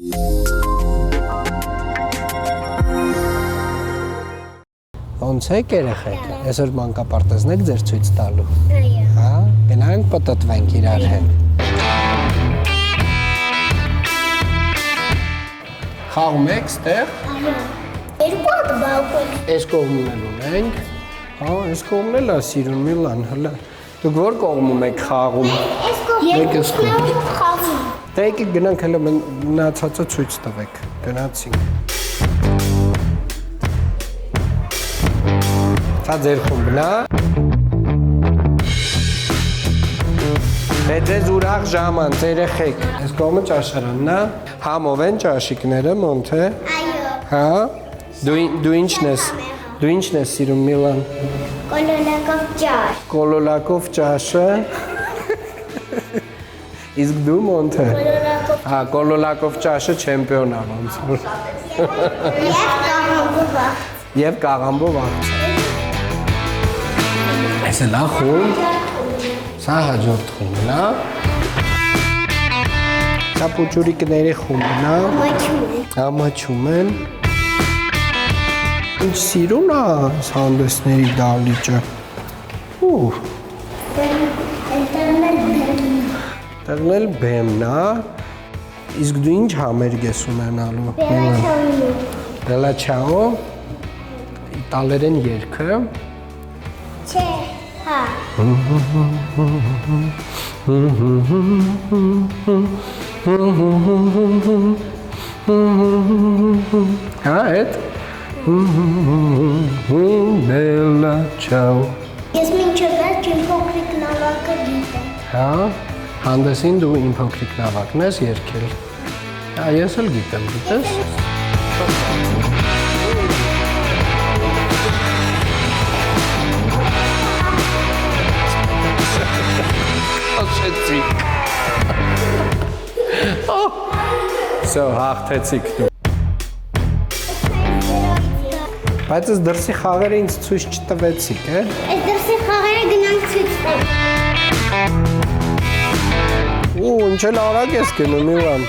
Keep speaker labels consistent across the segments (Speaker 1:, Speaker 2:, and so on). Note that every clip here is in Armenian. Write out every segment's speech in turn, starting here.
Speaker 1: Ոնց եք երեխեք, այսօր մանկապարտեզն եք ձեր ցույց տալու։
Speaker 2: Այո։
Speaker 1: Հա, գնանք պտտվենք իրար հետ։ Խաղում եք ստեղ։
Speaker 2: Այո։ Երկու հատ բալկոն։
Speaker 1: Այս կողմն էլ ունենք։ Հա, այս կողմն էլ է սիրուն Միլան, հələ։ Դուք որ կողմում եք խաղում։
Speaker 2: Այս կողմն խաղում։
Speaker 1: Դե եկեք գնանք հələ մնացածը ցույց տվեք։ Գնացինք։ Սա ձեր խումբն է։ Դե ձեզ ուրախ ժամանց, երեխեք։ Այս կողմը ճաշարանն է։ Համով են ճաշիկները, մոնթե։
Speaker 2: Այո։
Speaker 1: Հա։ Դու ինչն ես սիրում Միլան։
Speaker 2: Կոլոլակով ճաշ։
Speaker 1: Կոլոլակով ճաշը։ Իսկ դու մոնթե։
Speaker 2: Կոլոլակով։
Speaker 1: Հա, կոլոլակով ճաշը չեմպիոն է ոնց որ։
Speaker 2: Եվ կաղամբով աղց։
Speaker 1: Եվ կաղամբով աղց։ Այս է լա խումբ։ Սա հաջորդ խումբն է։ Սա պուճուրիկների խումբն է։
Speaker 2: Մաչում է։
Speaker 1: Ամաչում են։ Ինչ սիրուն է հանդեսների դահլիճը։ Ուհ, տեղն էլ բեմն է։ Իսկ դու ինչ համերգ ես ունենալու։ Բելա չաո։ Իտալերեն երգը։
Speaker 2: Չէ, հա։
Speaker 1: Հա, էդ։ Բելա չաո։
Speaker 2: Ես մինչև վերջ իմ փոքրիկ նավակը գիտեմ։
Speaker 1: Հա, հանդեսին դու իմ փոքրիկ նավակն ես երգել։ Հա, ես էլ գիտեմ, գիտես։ Աշեցիք։ Սո, հաղթեցիք դու։ Բայց ես դրսի խաղերը ինձ ցույց չտվեցիք, է։
Speaker 2: Այս դրսի խաղերը գնանք ցույց տալ։
Speaker 1: Ու, ինչ էլ արագ ես գնում, Միլան։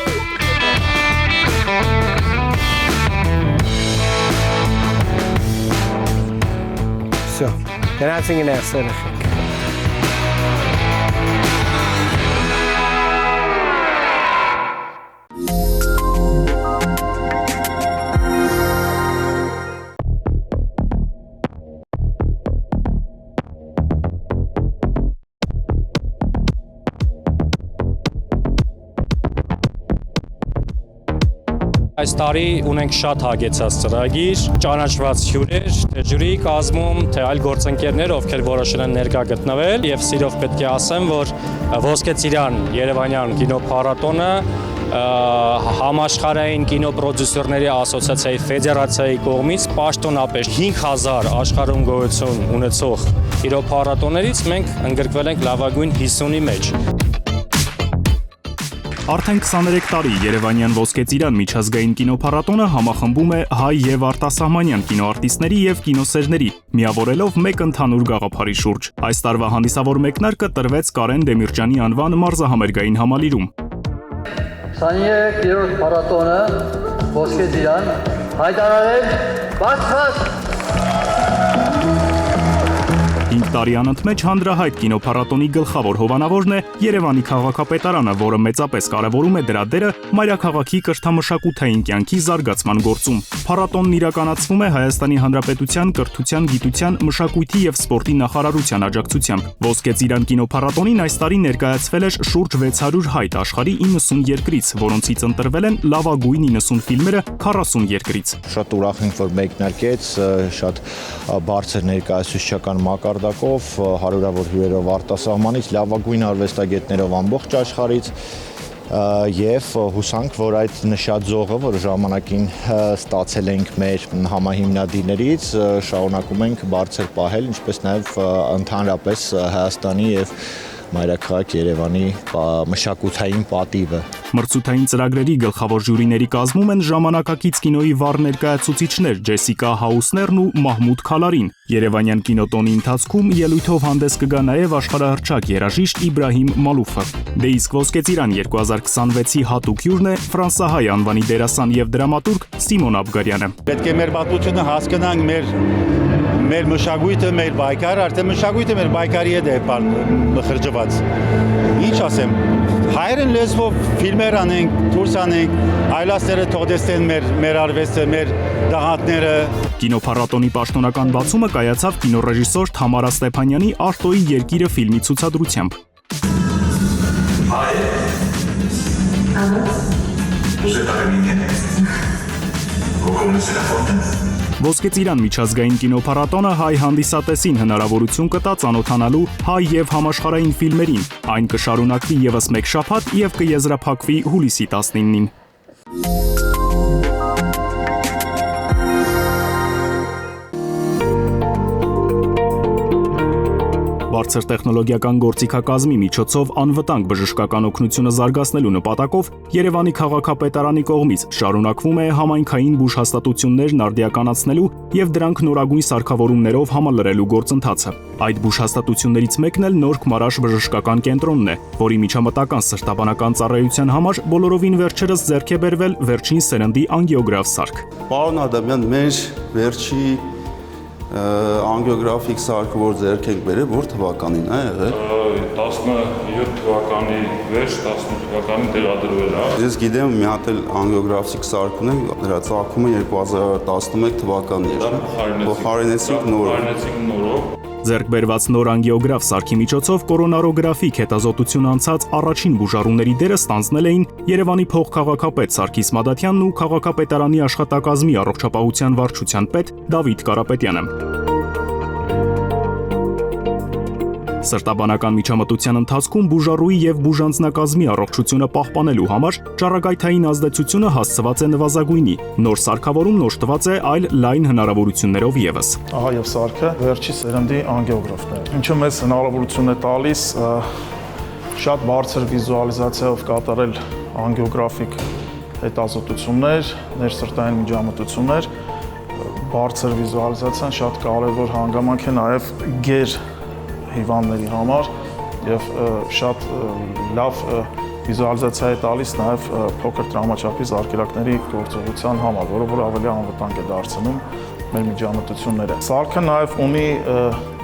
Speaker 1: Սո, գնացինք ներս երեխեք։
Speaker 3: Այս տարի ունենք շատ հագեցած ծրագիր, ճանաչված հյուրեր, թե ջուրի կազմում, թե այլ գործընկերներ, ովքեր որոշել են ներկա գտնվել, եւ սիրով պետք է ասեմ, որ Ոսկե Ծիրան Երևանյան կինոփառատոնը համաշխարհային կինոպրոդյուսերների ասոցիացիայի ֆեդերացիայի կողմից պաշտոնապես 5000 աշխարհում գոյություն ունեցող կինոփառատոներից մենք ընդգրկվել ենք լավագույն 50-ի մեջ։
Speaker 4: Արդեն 23 տարի Երևանյան Ոսկե Ծիրան միջազգային կինոփառատոնը համախմբում է հայ եւ արտասահմանյան կինոարտիստների եւ կինոսերների, միավորելով մեկ ընդհանուր գաղափարի շուրջ։ Այս տարվա հանդիսավոր մեկնարկը տրվեց Կարեն Դեմիրճյանի անվան մարզահամերգային համալիրում։
Speaker 5: 23-րդ փառատոնը Ոսկե Ծիրան հայտարարել բացված
Speaker 4: 5 տարի անընդմեջ հանրահայտ կինոփառատոնի գլխավոր հովանավորն է Երևանի քաղաքապետարանը, որը մեծապես կարևորում է դրա դերը մայրաքաղաքի կրթամշակութային կյանքի զարգացման գործում։ Փառատոնն իրականացվում է Հայաստանի Հանրապետության կրթության, գիտության, մշակույթի եւ սպորտի նախարարության աջակցությամբ։ Ոսկե Ծիրան կինոփառատոնին այս տարի ներկայացվել է շուրջ 600 հայտ աշխարհի 90 երկրից, որոնցից ընտրվել են լավագույն 90 ֆիլմերը 40 երկրից։
Speaker 6: Շատ ուրախ ենք, որ մեկնարկեց, շատ բարձր ներկայացուցչական մակարդակով, հարյուրավոր հյուրերով արտասահմանից, լավագույն արվեստագետներով ամբողջ աշխարհից եւ հուսանք, որ այդ նշած զողը, որ ժամանակին ստացել ենք մեր համահիմնադիրներից, շարունակում ենք բարձր պահել, ինչպես նաեւ ընդհանրապես Հայաստանի եւ մայրաքաղաք Երևանի մշակութային պատիվը։
Speaker 4: Մրցութային ծրագրերի գլխավոր ժյուրիների կազմում են ժամանակակից կինոյի վառ ներկայացուցիչներ Ջեսիկա Հաուսներն ու Մահմուդ Քալարին։ Երևանյան կինոտոնի ընթացքում ելույթով հանդես կգա նաև աշխարհահռչակ երաժիշտ Իբրահիմ Մալուֆը։ Դե իսկ Ոսկե ծիրան 2026-ի հատուկ հյուրն է ֆրանսահայ անվանի դերասան եւ դրամատուրգ Սիմոն Աբգարյանը։
Speaker 7: Պետք է մեր պատմությունը հասկանանք, մեր մշակույթը, մեր բայկարը, արդեն մշակույթը մեր բայկարի հետ է խրջված։ Ինչ ասեմ, հայերեն լեզվով ֆիլմեր անենք, դուրս անենք, այլասերը թողեցնեն մեր արվեստը, մեր դահատները։
Speaker 4: Կինոփառատոնի պաշտոնական բացումը կայացավ կինոռեժիսոր Թամարա Ստեփանյանի «Արտոյի երկիրը» ֆիլմի ցուցադրությամբ։ Ոսկե ծիրան միջազգային կինոփառատոնը հայ հանդիսատեսին հնարավորություն կտա ծանոթանալու հայ եւ համաշխարհային ֆիլմերին։ Այն կշարունակվի եւս մեկ շաբաթ եւ կեզրափակվի հուլիսի 19-ին։ Բարձր տեխնոլոգիական գործիքակազմի միջոցով անվտանգ բժշկական օգնությունը զարգացնելու նպատակով Երևանի քաղաքապետարանի կողմից շարունակվում է համայնքային բուժհաստատություններն արդիականացնելու եւ դրանք նորագույն սարքավորումներով համալրելու գործընթացը։ Այդ բուժհաստատություններից մեկն էլ Նոր Քմարաշ բժշկական կենտրոնն է, որի միջամտական սրտաբանական ծառայության համար բոլորովին վերջերս ձեռք է բերվել վերջին սերնդի անգիոգրաֆ սարք։
Speaker 8: Պարոն Ադամյան, մեր վերջի անգիոգրաֆիկ սարքը, որ ձեռք ենք բերել, որ թվականին է եղել։
Speaker 9: 17 թվականի վերջ, 18 թվականին դերադրվել է։
Speaker 8: Ես գիտեմ, մի հատ էլ անգիոգրաֆիկ սարք ունենք, դրա ծագումը 2011 թվականն էր։ Փոխարինեցինք նորով։
Speaker 4: Ձեռք բերված նոր անգիոգրաֆ սարքի միջոցով կորոնարոգրաֆիկ հետազոտություն անցած առաջին բուժառուների դերը ստանձնել էին Երևանի փոխքաղաքապետ Սարգիս Մադաթյանն ու քաղաքապետարանի աշխատակազմի առողջապահության վարչության պետ Դավիթ Կարապետյանը։ Սրտաբանական միջամտության ընթացքում բուժառուի եւ բուժանձնակազմի առողջությունը պահպանելու համար ճառագայթային ազդեցությունը հասցված է նվազագույնի։ Նոր սարքավորումն օժտված է այլ լայն հնարավորություններով եւս։
Speaker 10: Ահա եւ սարքը վերջի սերնդի անգիոգրաֆն է, ինչը մեզ հնարավորություն է տալիս շատ բարձր վիզուալիզացիայով կատարել անգիոգրաֆիկ հետազոտություններ, ներսրտային միջամտություններ։ Բարձր վիզուալիզացիան շատ կարևոր հանգամանք է նաեւ գեր հիվանդների համար եւ շատ լավ վիզուալիզացիա է տալիս նաեւ փոքր տրամաչափի զարկերակների գործողության համար, որը որ ավելի անվտանգ է դարձնում մեր միջամտությունները։ Սարքը նաեւ ունի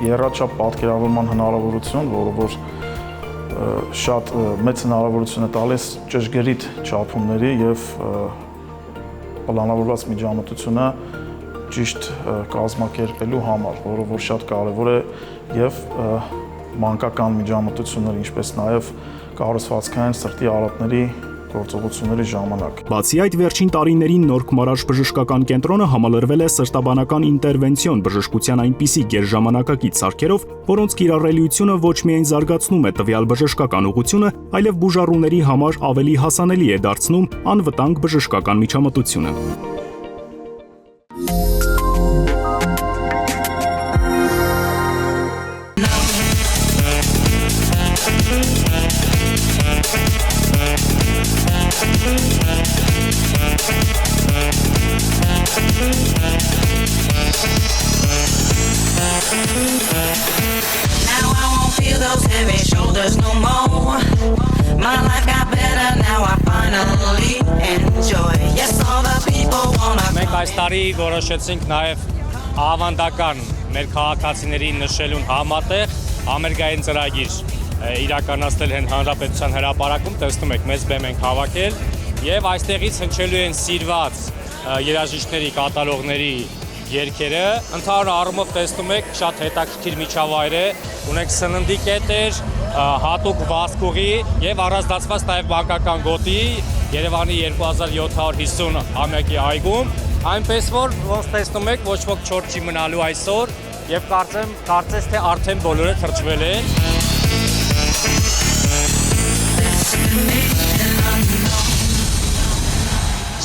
Speaker 10: եռաչափ պատկերավորման հնարավորություն, որը որ շատ մեծ հնարավորություն է տալիս ճշգրիտ չափումների եւ պլանավորված միջամտությունը ճիշտ կազմակերպելու համար, որը որ շատ կարևոր է եւ մանկական միջամտություններ, ինչպես նաեւ կառուցվածքային սրտի արատների գործողությունների ժամանակ։ Բացի այդ, վերջին տարիներին Նոր Քմարաշ բժշկական կենտրոնը համալրվել է սրտաբանական ինտերվենցիոն բժշկության այնպիսի գերժամանակակից սարքերով, որոնց կիրառելիությունը ոչ միայն զարգացնում է տվյալ բժշկական ուղղությունը, այլև բուժառուների համար ավելի հասանելի է դարձնում անվտանգ բժշկական միջամտությունը։
Speaker 3: Մենք այս տարի որոշեցինք նաև ավանդական մեր քաղաքացիներին նշելուն համատեղ համերգային ծրագիր իրականացնել հեն հանրապետության հրապարակում, տեսնում եք, մեծ բեմ ենք հավաքել եւ այստեղից հնչելու են սիրված երաժիշտների, կատարողների երգերը։ Ընդհանուր առումով տեսնում եք, շատ հետաքրքիր միջավայր է, ունենք սննդի կետեր, հատուկ վազքուղի եւ առանձնացված նաեւ մանկական գոտի Երևանի 2750 ամյակի այգում, այնպես որ ոնց տեսնում եք, ոչ ոք չոր չի մնալու այսօր եւ կարծես թե արդեն բոլորը թրջվել են։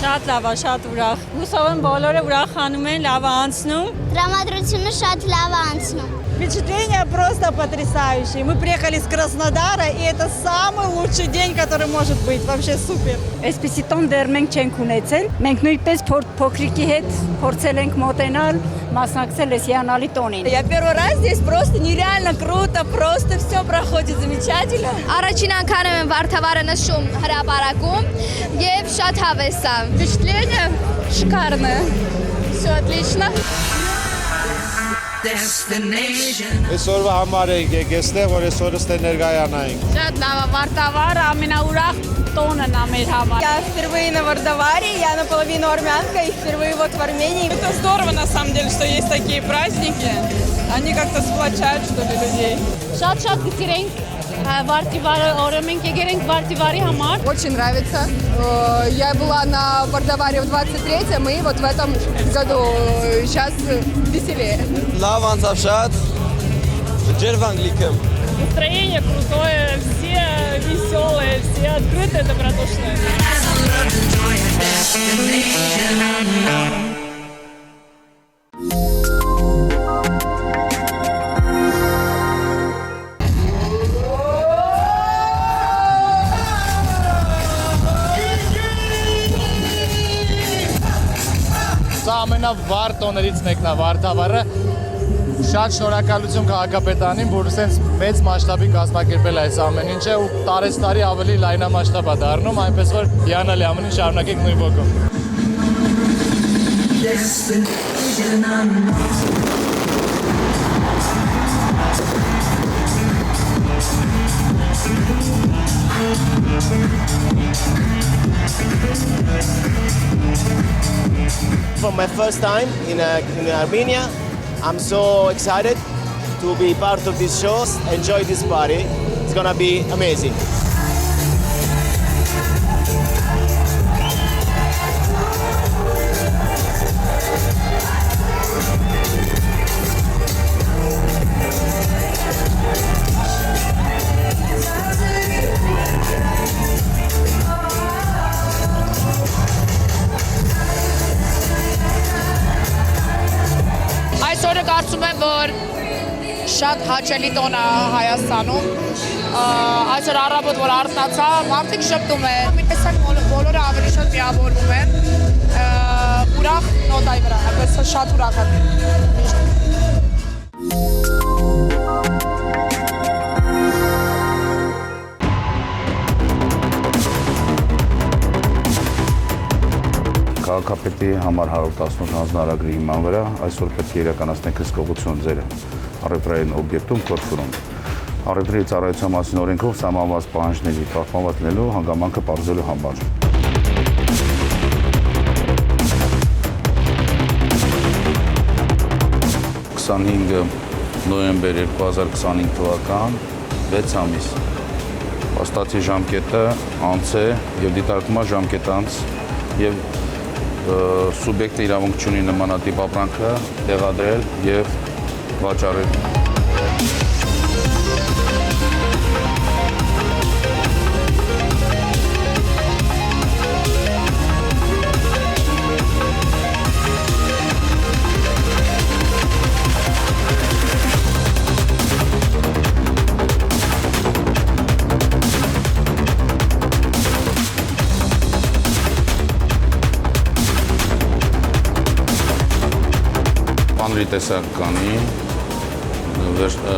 Speaker 11: Շատ լավ է, շատ ուրախ։ Հուսով եմ բոլորը ուրախանում են, լավ է անցնում։
Speaker 2: Տրամադրությունը շատ լավ է անցնում։
Speaker 11: Впечатление просто потрясающее. Мы приехали с Краснодара, и это самый лучший день, который может быть. Вообще супер.
Speaker 12: Այսպիսի տոն դեռ մենք չենք ունեցել։ Մենք նույնպես փոքրիկի հետ փորձել ենք մոտենալ, մասնակցել այս հիանալի տոնին։
Speaker 11: Я первый раз здесь просто нереально круто, просто все проходит замечательно.
Speaker 2: Առաջին անգամ եմ Վարդավառը նշում հրապարակում եւ շատ հավես է։
Speaker 11: Впечатление шикарное. Все отлично.
Speaker 6: Այսօրվա համար ենք եկել, որ այսօր ստե ներկայանայինք։
Speaker 11: Շատ լավ է, Վարդավառը ամենաուրախ տոնն է մեր համար. Я впервые на Вардаваре, я наполовину армянка и впервые вот в Армении. Это здорово на самом деле, что есть такие праздники. Они как-то сплочают, что ли, людей.
Speaker 12: Շատ գիտենք Վարդավառը, օրը մենք եկել ենք Վարդավառի համար։
Speaker 11: Очень нравится. Я была на Вардаваре в 23-м, и вот в этом году сейчас веселее.
Speaker 5: Լավ անցավ շատ։ Ջերվանք լիքը։
Speaker 11: Настроение крутое, все веселые, все открытые, добродушные.
Speaker 10: Սա ամենավառ տոներից մեկն է Վարդավառը։ Շատ շնորհակալություն քաղաքապետարին, որ sense մեծ մասշտաբի կազմակերպել այս ամեն ինչը ու տարեստարի ավելի լայնամասշտաբ է դառնում, այնպես որ հիանալի ամեն ինչ շարունակեք նույն ոգով։
Speaker 5: For my first time in Armenia, I'm so excited to be part of this show, enjoy this party. It's gonna be amazing.
Speaker 11: Այսօրը կարծում եմ, որ շատ հաճելի տոն է Հայաստանում։ Այսօր առավոտ որ արթնացա, մարդիկ շփվում են։ Մի տեսակ բոլորը ավելի շատ միավորվում են։ Ուրախ նոտայի վրա, այնպես շատ ուրախ եմ։
Speaker 9: Քաղաքապետի համար 118 հանձնարարագրի հիման վրա այսօր պետք է իրականացնենք հսկողություն ձեր առևտրային օբյեկտում Քորֆուրում։ Առևտրի ծառայության մասին օրենքով սահմանված պահանջների պահպանված լինելու հանգամանքը պարզելու համար։ 25 նոյեմբեր 2025 թվական 6 ամիս։ Հաստատի ժամկետը անց է եւ դիտարկումա ժամկետը անց եւ սուբյեկտը իրավունք չունի նմանատիպ ապրանքը տեղադրել եւ վաճառել։ Տեսականի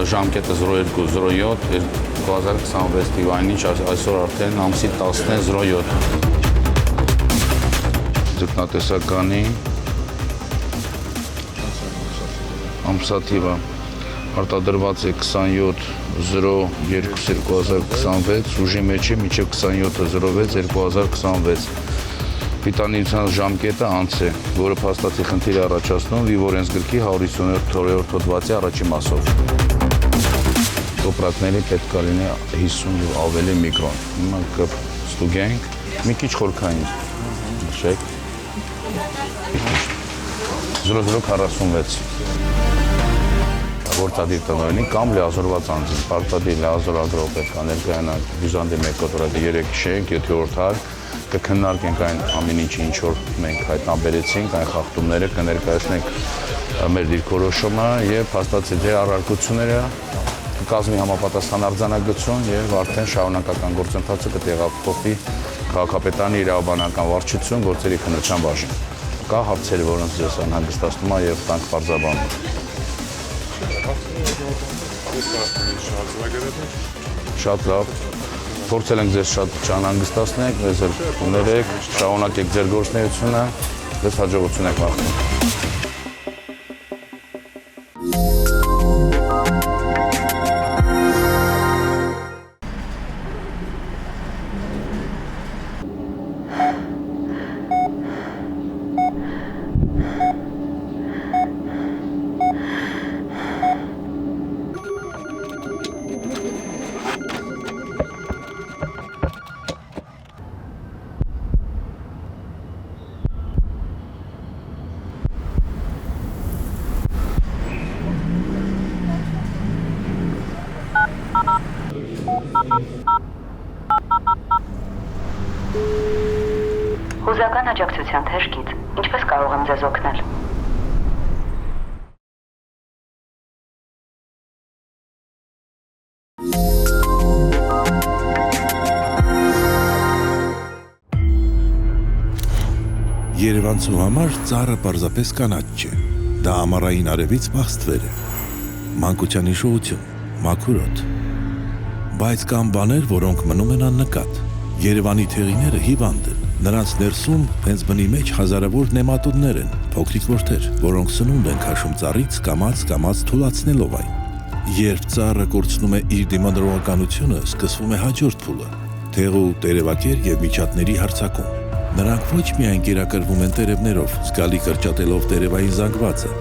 Speaker 9: ժամկետը 0207 2026 թվականին, ինչ այսօր արդեն ամսի 10-ն 07 ձգնատեսականի ամսաթիվը արտադրված է 27/02/2026, ուժի մեջ է մինչև 27/06/2026 Պիտանիության ժամկետը անց է, որը փաստացի խնդիր է առաջացնում Վիվորենս գրքի 157-րդ հոդվածի առաջին մասով։ Տոպրակների պետք է լինի 50 եւ ավելի միկրոն։ Հիմա կստուգենք, մի քիչ խորքային։ Նշեք։ 0046 Որտադիր տնօրենի կամ լիազորված անձին, պարտադիր լիազոր ագրով պետք է ներկայանա հյուզանդի 1 կոտրատի 3 շենք 7-րդ հարկ կքննարկենք այն ամեն ինչի ինչ որ մենք հայտնաբերեցինք, այն խախտումները կներկայացնենք մեր դիրքորոշումը եւ հաստատեցի թե առարկությունները կազմի համապատասխան արձանագրություն եւ արդեն շարունակական գործընթացը կտեղափոխվի քաղաքապետարանի իրավաբանական վարչություն գործերի քննության բաժին։ Կա հարցեր, որոնց ձեզ անհանգստացնում է եւ տանք բարձրաբանում։ Շատ լավ։ Փորձել ենք ձեզ շատ չանհանգստացնել, մեզ էլ ներեք, շարունակեք ձեր գործունեությունը, ձեզ հաջողություն եք մաղթում։
Speaker 13: Հուզական աջակցության թեժգից, ինչպես կարող եմ ձեզ օգնել։
Speaker 14: Երևանցու համար ծառը պարզապես կանաչ չէ, դա ամառային արևից բախստվեր է, մանկության հիշողություն, մաքուր օդ, բայց կան բաներ, որոնք մնում են աննկատ, Երևանի թեղիները հիվանդ են, նրանց ներսում հենց բնի մեջ հազարավոր նեմատոդներ են, փոքրիկ որդեր, որոնք սնունդ են քաշում ծառից կամաց թուլացնելով այն։ Երբ ծառը կորցնում է իր դիմադրողականությունը, սկսվում է հաջորդ փուլը՝ թեղու, տերևակեր եւ միջատների հարձակում։ Նրանք ոչ միայն կերակրվում են տերևներով, զգալի կրճատելով տերևային զանգվածը,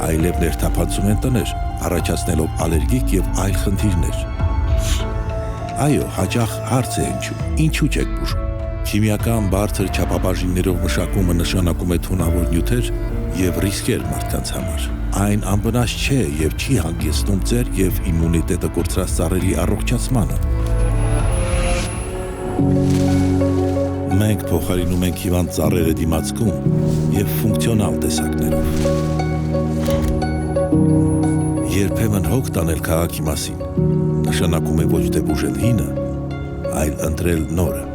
Speaker 14: այլև ներթափանցում են տներ, առաջացնելով ալերգիկ եւ այլ խնդիրներ։ Այո, հաճախ հարց է հնչում, ինչու չեք բուժում։ Քիմիական բարձր չափաբաժիններով մշակումը նշանակում է թունավոր նյութեր եւ ռիսկեր մարդկանց համար։ Այն անվնաս չէ եւ չի հանգեցնում ձեր եւ իմունիտետը կորցրած ծառերի առողջացմանը։ Մենք փոխարինում ենք հիվանդ ծառերը դիմացկուն եւ ֆունկցիոնալ տեսակներով։ Երբեմն հոգ տանել քաղաքի մասին նշանակում է ոչ թե բուժել հինը, այլ ընտրել նորը։